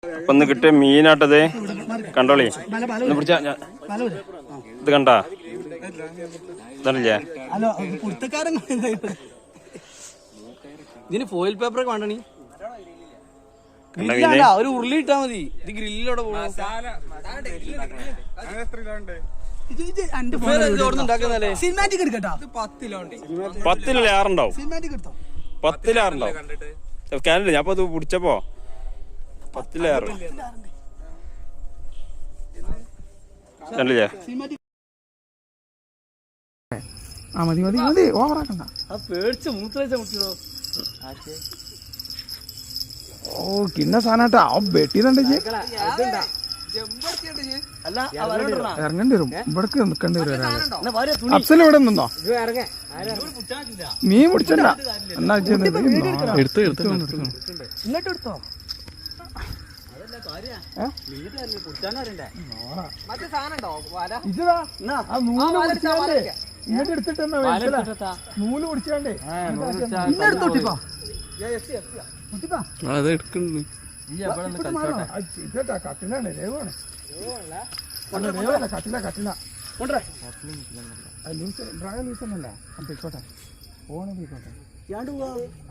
അപ്പൊ ഇന്ന് കിട്ടിയ മീനാട്ടത് കണ്ടോളി. പിടിച്ച ഇത് കണ്ടാ ഇതല്ലേ ഇതിന് ഫോയിൽ പേപ്പർ ഒക്കെ വേണ്ടണി. ഒരു ഉരുളി ഇട്ടാ മതി. ഇത് ഗ്രില്ലിലൂടെ സിനിമാറ്റിക് എടുക്കട്ടോ. 10 ആറുണ്ടാവും. 10 ആറുണ്ടാവും. കാനഡ ഞാൻ അത് പിടിച്ചപ്പോ 10 ആറ് കണ്ടില്ലേ? മതി മതി മതി ഓവറാക്കണ്ട. പേടിച്ച് മൂത്രഴിച്ച മുട്ടിയോ. ഓ കിന്ന സാധനട്ടാ വെട്ടിന്നുണ്ട്. ഇറങ്ങേണ്ടി വരും. ഇവിടക്ക് നിൽക്കേണ്ടി വരും. അഫ്സൽ ഇവിടെ നിന്നോ? മീൻ പിടിച്ചല്ല എന്നാ എടുത്ത് ഇങ്ങോട്ട് എടുത്തോ. ഇങ്ങോട്ട് എടുത്തിട്ട് നൂല് പിടിച്ചാണ്ടേ അത് എടുക്കുന്നു. കട്ടിലാണ് രേവാണ്. കട്ടില കട്ടില ലൂസല്ല. പോയിക്കോട്ടെ പോണേ പോയിക്കോട്ടെ.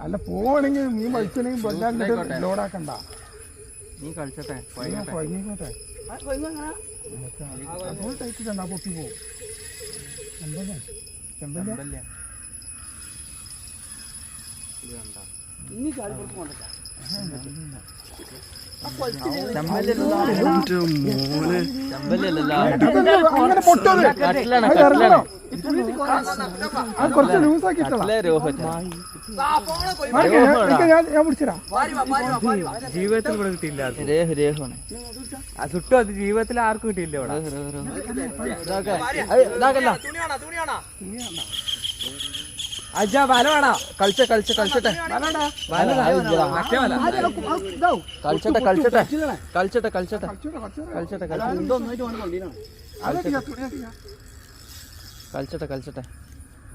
അല്ല പോവാണെങ്കിൽ മീൻ വലിച്ചെങ്കിൽ ലോഡാക്കണ്ട. നീ കളിച്ചോട്ടെ കൊഴങ്ങിക്കോട്ടെ. ടൈറ്റ് കണ്ടാ പൊട്ടി പോവും. ചെമ്പല്ല കുറച്ച് ലൂസാക്കിട്ടാ ഞാൻ പിടിച്ചരാ. ജീവിതത്തിൽ ഇവിടെ കിട്ടിയില്ല. രേഹുമാണ് ചുട്ടും. അത് ജീവിതത്തിൽ ആർക്കും കിട്ടിയില്ല ഇവിടെ. അജാ വല വേണോ? കളിച്ചട്ടെ കളിച്ചട്ടെ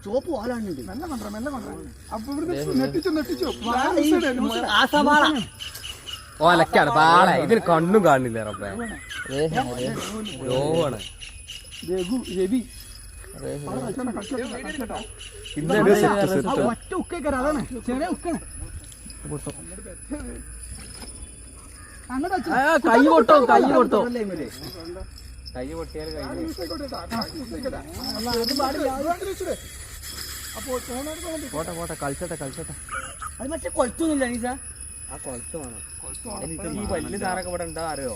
ചോപ്പ് വാലാണുണ്ട്. ഓലക്കാണ് പാള. ഇതിന് കണ്ണും കാണില്ല. റബ്ബേ രോവാണ്. കൈ പൊട്ടോ കൈ പൊട്ടോ. കൈ പൊട്ടിയാൽ പോട്ടെ പോട്ടെ കളിച്ചട്ടെ. അത് മറ്റേ കൊളത്തൊന്നുമില്ല നീസ. ആ കൊളത്ത് വേണം. ഈ വലിയ സാറൊക്കെ ഇവിടെ ഉണ്ടാ അറിയോ?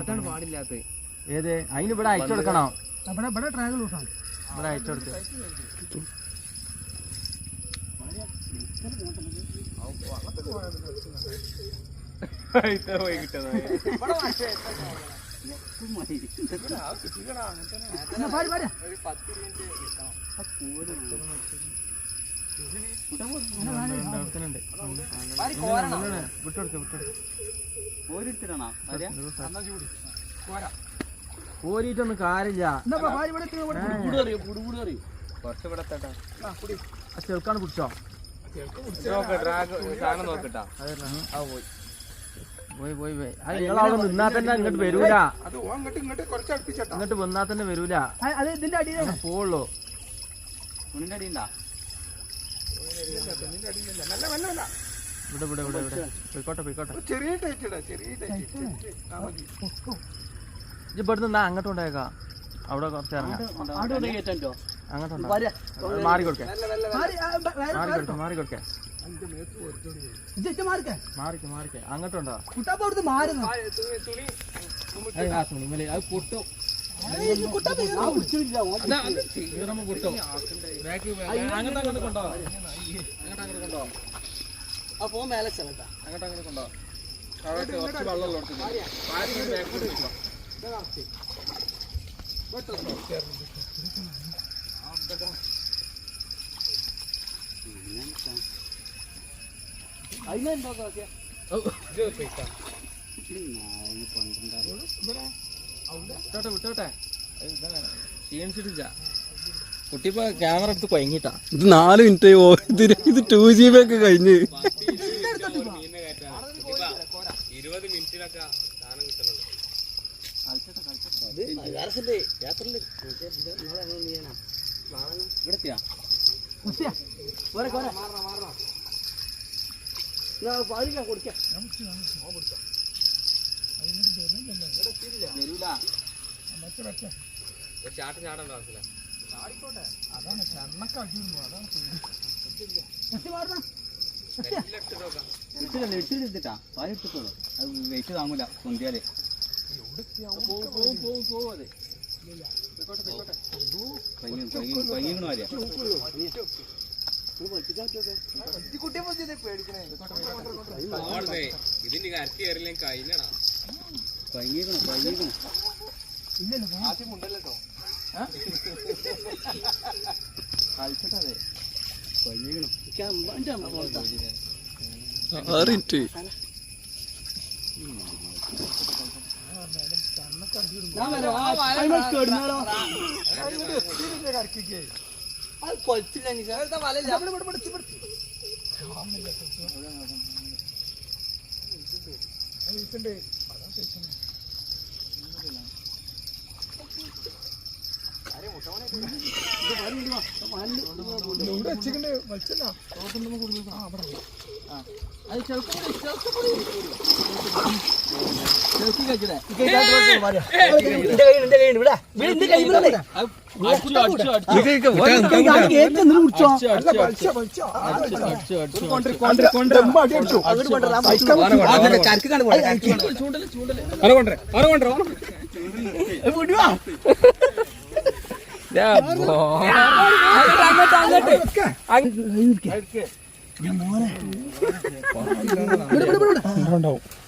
അതാണ് പാടില്ലാത്ത. ഏത് അതിന് ഇവിടെ അയച്ചു കൊടുക്കണോ? ഇവിടെ അയച്ചു കൊടുക്ക. കോരിട്ടൊന്നും കാര്യമില്ല. ചെറുക്കാണ് പിടിച്ചോ. പോയി നിങ്ങളവിടെ നിന്നാ തന്നെ ഇങ്ങോട്ട് വരൂല. ഇങ്ങോട്ട് വന്നാ തന്നെ വരൂല. പോവുള്ളൂ. ഇവിടെ പോയിക്കോട്ടെ. ഇവിടുന്ന് നിന്നാ അങ്ങോട്ട് കൊണ്ടേക്കാം. അവിടെ കുറച്ച് ഇറങ്ങാം. അങ്ങോട്ടുണ്ടോ? മാറിക്കൊടുക്കേ. അങ്ങോട്ടുണ്ടോ? തുണിമല അത് പൊട്ടും. അങ്ങോട്ട് കൊണ്ടോ. അപ്പോ മേലെ ചെല്ലട്ടാ. അങ്ങോട്ട് കൊണ്ടോ. കുറച്ച് വെള്ളം വിട്ടോട്ടെ ക്ഷീണിച്ചിട്ടില്ല. കുട്ടി ഇപ്പൊ ക്യാമറ എടുത്ത് കൊയങ്ങിട്ടാ. ഇത് 4 മിനിറ്റ് ഇത് 2GB ഒക്കെ കഴിഞ്ഞ് 20 മിനിറ്റിലൊക്കെ സാധനം കിട്ടുന്നുണ്ട്. ചാട്ടം ചാടണ്ടോ മനസ്സില ഇട്ടിട്ടാ പാല് ഇട്ടിട്ടുള്ളൂ. അത് വെയിറ്റ് താങ്ങൂല പൊന്തിയാല് പോവത് പയ്യങ്ങണ മാറിയാ ഇതിന്റെ കരക്ക് കയറില്ലേ കഴിഞ്ഞാ പയ്യങ്ങണം പയ്യങ്ങണം കളിച്ചിട്ടതെ പയ്യങ്ങണം 6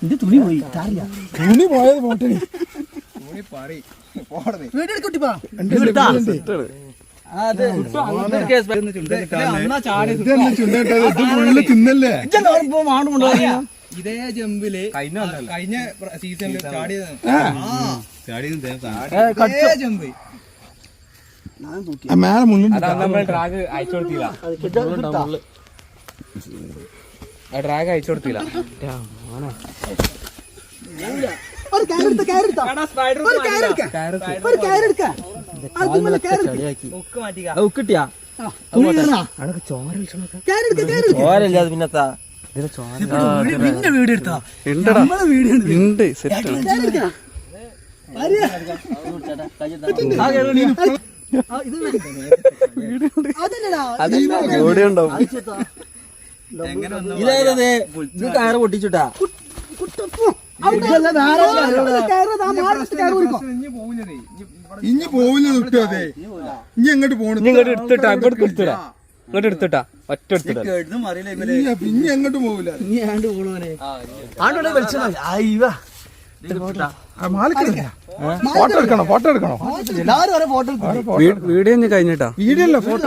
മിനിറ്റ് തുണി പോയി തുണി പോയത് പോട്ടെ തിന്നല്ലേ ഇതേ ജമ്പില് കഴിഞ്ഞ സീസണില് ജമ്പ് മേലെ മുന്നിൽ ഡ്രാഗ് അയച്ചു കൊടുത്തില്ല. ഡ്രാഗ് അയച്ചു കൊടുത്തില്ല. ഉക്കിട്ടിയാ ചോരല്ല പിന്നത്താ പിന്നെ വീഡിയോ എടുത്താ ഉണ്ട് സെറ്റ് ഇതേതേ ഇത് കയറ് പൊട്ടിച്ചുട്ടാ. ഇനി പോവില്ല കിട്ടോ അതെ ഇനി എങ്ങോട്ട് പോണ ഇങ്ങോട്ട് എടുത്തിട്ടാ ഇങ്ങോട്ട് എടുത്തിടാ ഇങ്ങോട്ട് എടുത്തിട്ടാ ഒറ്റ എടുത്തിട്ടാ പിന്നെ എങ്ങോട്ട് പോവില്ല ഫോട്ടോ എടുക്കണോ ഫോട്ടോ എടുക്കണോ വീഡിയോ കഴിഞ്ഞിട്ടാ വീഡിയോ അല്ല ഫോട്ടോ